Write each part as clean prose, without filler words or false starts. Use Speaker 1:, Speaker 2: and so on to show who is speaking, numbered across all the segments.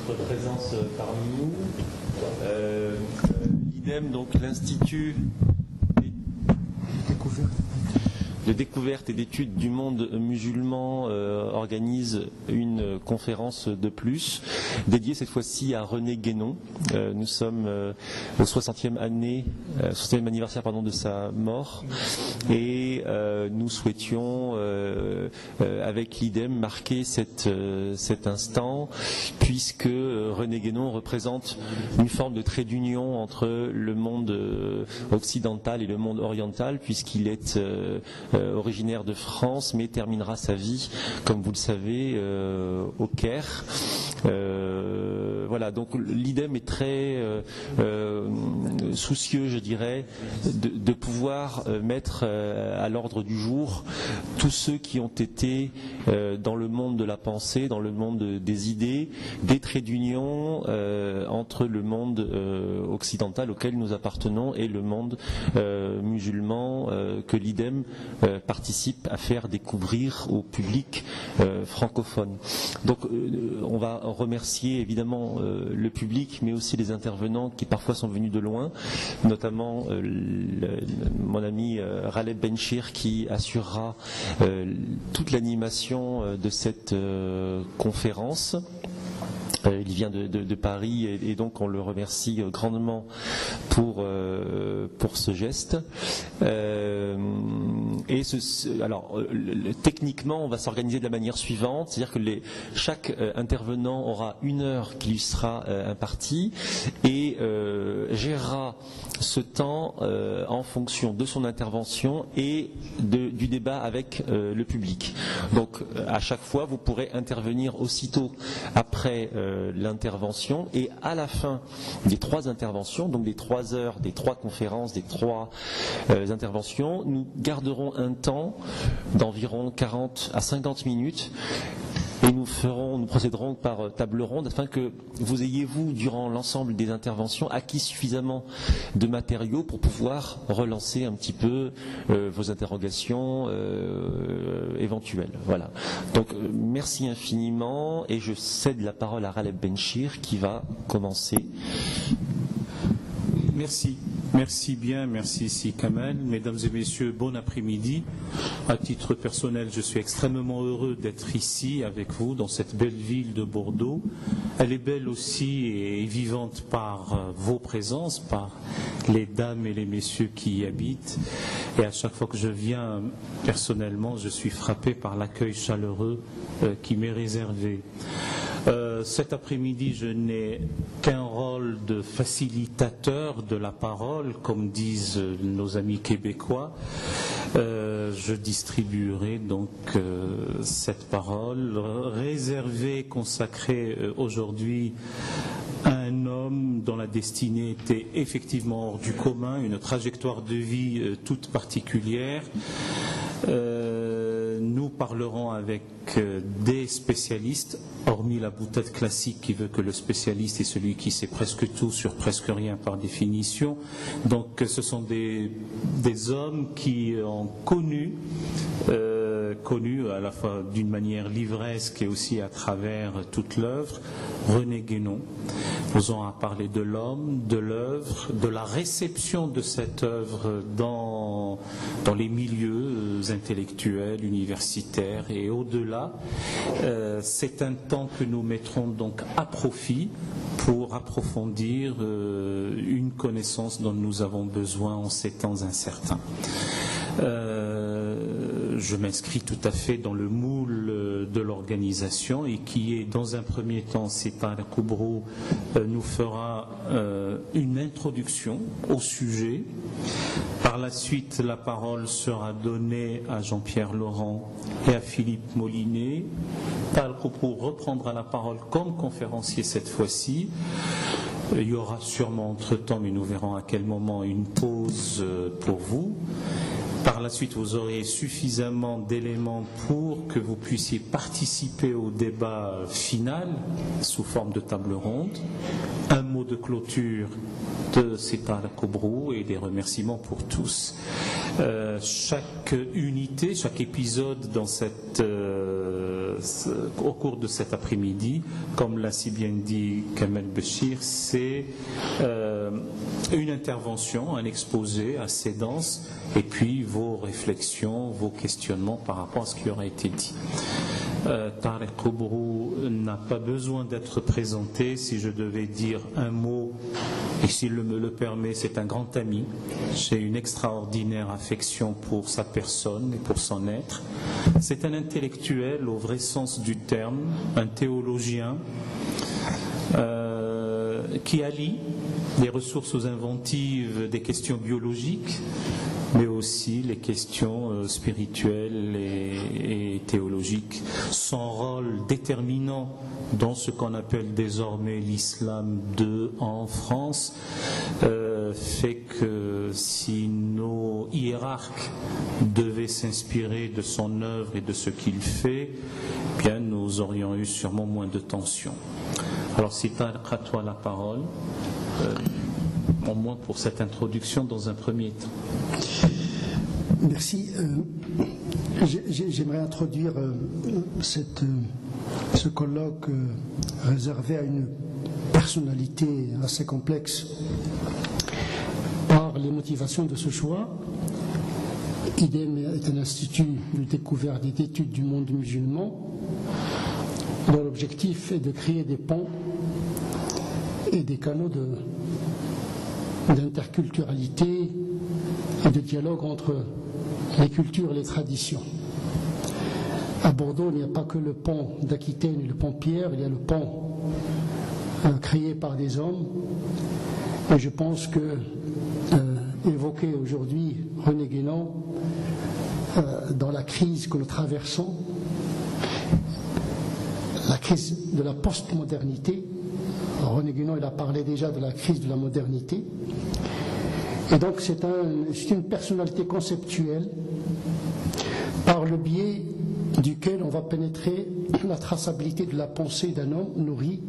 Speaker 1: votre présence parmi nous. L'IDEM, donc l'Institut de découverte et d'études du monde musulman, organise une conférence de plus, dédiée cette fois-ci à René Guénon. Nous sommes au 60e anniversaire de sa mort, et nous souhaitions, avec l'IDEM, marquer cet instant, puisque René Guénon représente une forme de trait d'union entre le monde occidental et le monde oriental, puisqu'il est originaire de France, mais terminera sa vie, comme vous le savez, au Caire. Voilà, donc l'IDEM est très soucieux, je dirais, de pouvoir mettre à l'ordre du jour tous ceux qui ont été dans le monde de la pensée, dans le monde des idées, des traits d'union entre le monde occidental auquel nous appartenons et le monde musulman que l'IDEM participe à faire découvrir au public francophone. Donc on va remercier évidemment le public, mais aussi les intervenants qui parfois sont venus de loin, notamment mon ami Raleb Benchir, qui assurera toute l'animation de cette conférence. Il vient de Paris, et donc on le remercie grandement pour ce geste. Techniquement, on va s'organiser de la manière suivante, c'est-à-dire que chaque intervenant aura 1 heure qui lui sera impartie, et gérera ce temps en fonction de son intervention et du débat avec le public. Donc à chaque fois, vous pourrez intervenir aussitôt après l'intervention, et à la fin des 3 interventions, donc des 3 heures, des 3 conférences, des 3 interventions, nous garderons un temps d'environ 40 à 50 minutes, et nous procéderons par table ronde afin que vous ayez, vous, durant l'ensemble des interventions, acquis suffisamment de matériaux pour pouvoir relancer un petit peu vos interrogations éventuelles. Voilà. Donc merci infiniment, et je cède la parole à Raleb Benchir qui va commencer.
Speaker 2: Merci. Merci bien, merci Si Kamel. Mesdames et messieurs, bon après-midi. À titre personnel, je suis extrêmement heureux d'être ici avec vous dans cette belle ville de Bordeaux. Elle est belle aussi et vivante par vos présences, par les dames et les messieurs qui y habitent. Et à chaque fois que je viens, personnellement, je suis frappé par l'accueil chaleureux qui m'est réservé. Cet après-midi, je n'ai qu'un rôle de facilitateur de la parole, comme disent nos amis québécois. Je distribuerai donc cette parole réservée, consacrée aujourd'hui à un homme dont la destinée était effectivement hors du commun, une trajectoire de vie toute particulière. Nous parlerons avec des spécialistes, hormis la boutade classique qui veut que le spécialiste est celui qui sait presque tout sur presque rien par définition. Donc ce sont des hommes qui ont connu à la fois d'une manière livresque et aussi à travers toute l'œuvre, René Guénon. Nous allons parler de l'homme, de l'œuvre, de la réception de cette œuvre dans les milieux intellectuels, universitaires et au-delà. C'est un temps que nous mettrons donc à profit pour approfondir une connaissance dont nous avons besoin en ces temps incertains. Je m'inscris tout à fait dans le moule de l'organisation, et qui est, dans un premier temps, Setar Koubrou nous fera une introduction au sujet. Par la suite, la parole sera donnée à Jean-Pierre Laurent et à Philippe Molinet. Setar Koubrou reprendra la parole comme conférencier cette fois-ci. Il y aura sûrement entre-temps, mais nous verrons à quel moment, une pause pour vous. Par la suite, vous aurez suffisamment d'éléments pour que vous puissiez participer au débat final sous forme de table ronde. Un mot de clôture de Setar Koubrou et des remerciements pour tous. Chaque unité, chaque épisode dans cette au cours de cet après-midi, comme l'a si bien dit Kamel Béchir, c'est une intervention, un exposé assez dense, et puis vos réflexions, vos questionnements par rapport à ce qui aura été dit. Tariq Koubrou n'a pas besoin d'être présenté. Si je devais dire un mot, et s'il me le permet, c'est un grand ami. J'ai une extraordinaire affection pour sa personne et pour son être. C'est un intellectuel au vrai sens du terme, un théologien qui allie les ressources inventives des questions biologiques, mais aussi les questions spirituelles et théologiques. Son rôle déterminant dans ce qu'on appelle désormais l'islam 2 en France fait que si nos hiérarques devaient s'inspirer de son œuvre et de ce qu'il fait, bien nous aurions eu sûrement moins de tensions. Alors si Tariq, à toi la parole, au moins pour cette introduction dans un premier temps.
Speaker 3: Merci. J'aimerais introduire ce colloque réservé à une personnalité assez complexe par les motivations de ce choix. IDEM est un institut de découverte et d'études du monde musulman dont l'objectif est de créer des ponts et des canaux d'interculturalité et de dialogue entre les cultures et les traditions. À Bordeaux, il n'y a pas que le pont d'Aquitaine et le pont Pierre, il y a le pont créé par des hommes. Et je pense que évoquer aujourd'hui René Guénon dans la crise que nous traversons, la crise de la postmodernité, René Guénon il a parlé déjà de la crise de la modernité, et donc c'est une personnalité conceptuelle par le biais duquel on va pénétrer la traçabilité de la pensée d'un homme nourri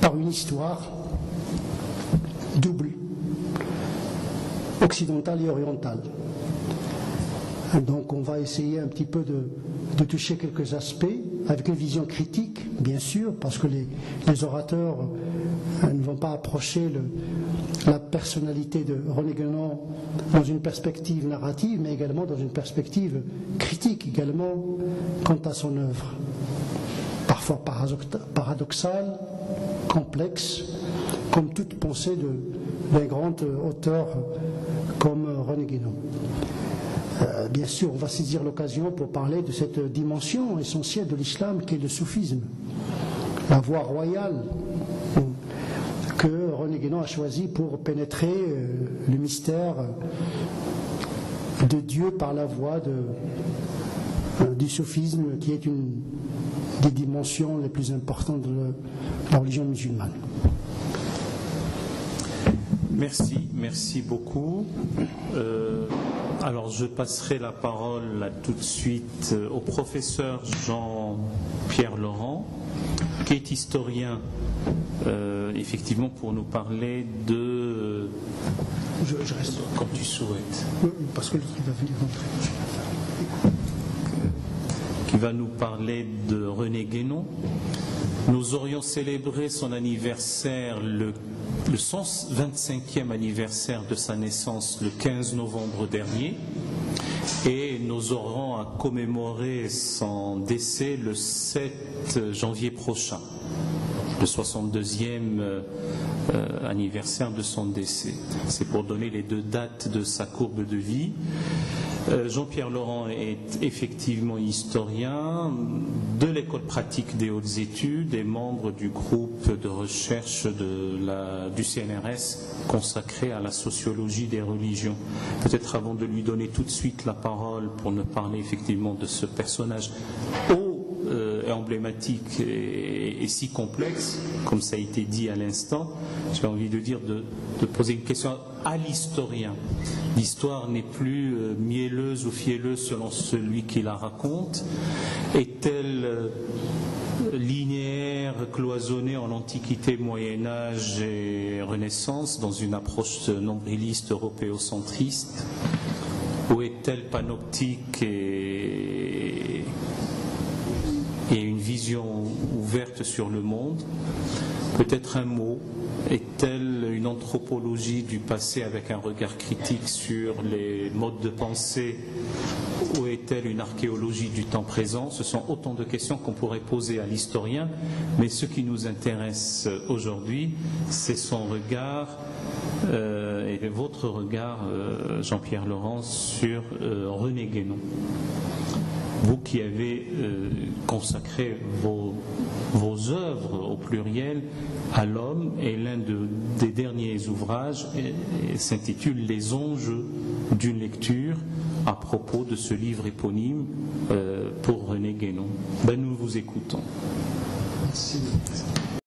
Speaker 3: par une histoire double, occidentale et orientale. Donc on va essayer un petit peu de toucher quelques aspects avec une vision critique, bien sûr, parce que les orateurs ne vont pas approcher la personnalité de René Guénon dans une perspective narrative, mais également dans une perspective critique également quant à son œuvre, parfois paradoxale, complexe, comme toute pensée d'un grand auteur comme René Guénon. Bien sûr, on va saisir l'occasion pour parler de cette dimension essentielle de l'islam qui est le soufisme, la voie royale que René Guénon a choisie pour pénétrer le mystère de Dieu par la voie du soufisme, qui est une des dimensions les plus importantes de la religion musulmane.
Speaker 2: Merci beaucoup. Alors je passerai la parole là, tout de suite au professeur Jean-Pierre Laurent, qui est historien, effectivement, pour nous parler de...
Speaker 3: Je reste
Speaker 2: comme tu souhaites.
Speaker 3: Parce que il va venir rentrer.
Speaker 2: Qui va nous parler de René Guénon. Nous aurions célébré son anniversaire, le 125e anniversaire de sa naissance le 15 novembre dernier, et nous aurons à commémorer son décès le 7 janvier prochain, le 62e anniversaire de son décès. C'est pour donner les deux dates de sa courbe de vie. Jean-Pierre Laurent est effectivement historien de l'école pratique des hautes études et membre du groupe de recherche du CNRS consacré à la sociologie des religions. Peut-être avant de lui donner tout de suite la parole pour nous parler effectivement de ce personnage emblématique et si complexe, comme ça a été dit à l'instant, j'ai envie de dire de poser une question à l'historien. L'histoire n'est plus mielleuse ou fielleuse selon celui qui la raconte. Est-elle linéaire, cloisonnée en Antiquité, Moyen-Âge et Renaissance dans une approche nombriliste européocentriste, ou est-elle panoptique et vision ouverte sur le monde. Peut-être un mot, est-elle une anthropologie du passé avec un regard critique sur les modes de pensée, ou est-elle une archéologie du temps présent? Ce sont autant de questions qu'on pourrait poser à l'historien, mais ce qui nous intéresse aujourd'hui, c'est son regard et votre regard, Jean-Pierre Laurence, sur René Guénon. Vous qui avez consacré vos œuvres au pluriel à l'homme, et l'un des derniers ouvrages s'intitule « Les enjeux d'une lecture » à propos de ce livre éponyme pour René Guénon. Nous vous écoutons.
Speaker 3: Merci.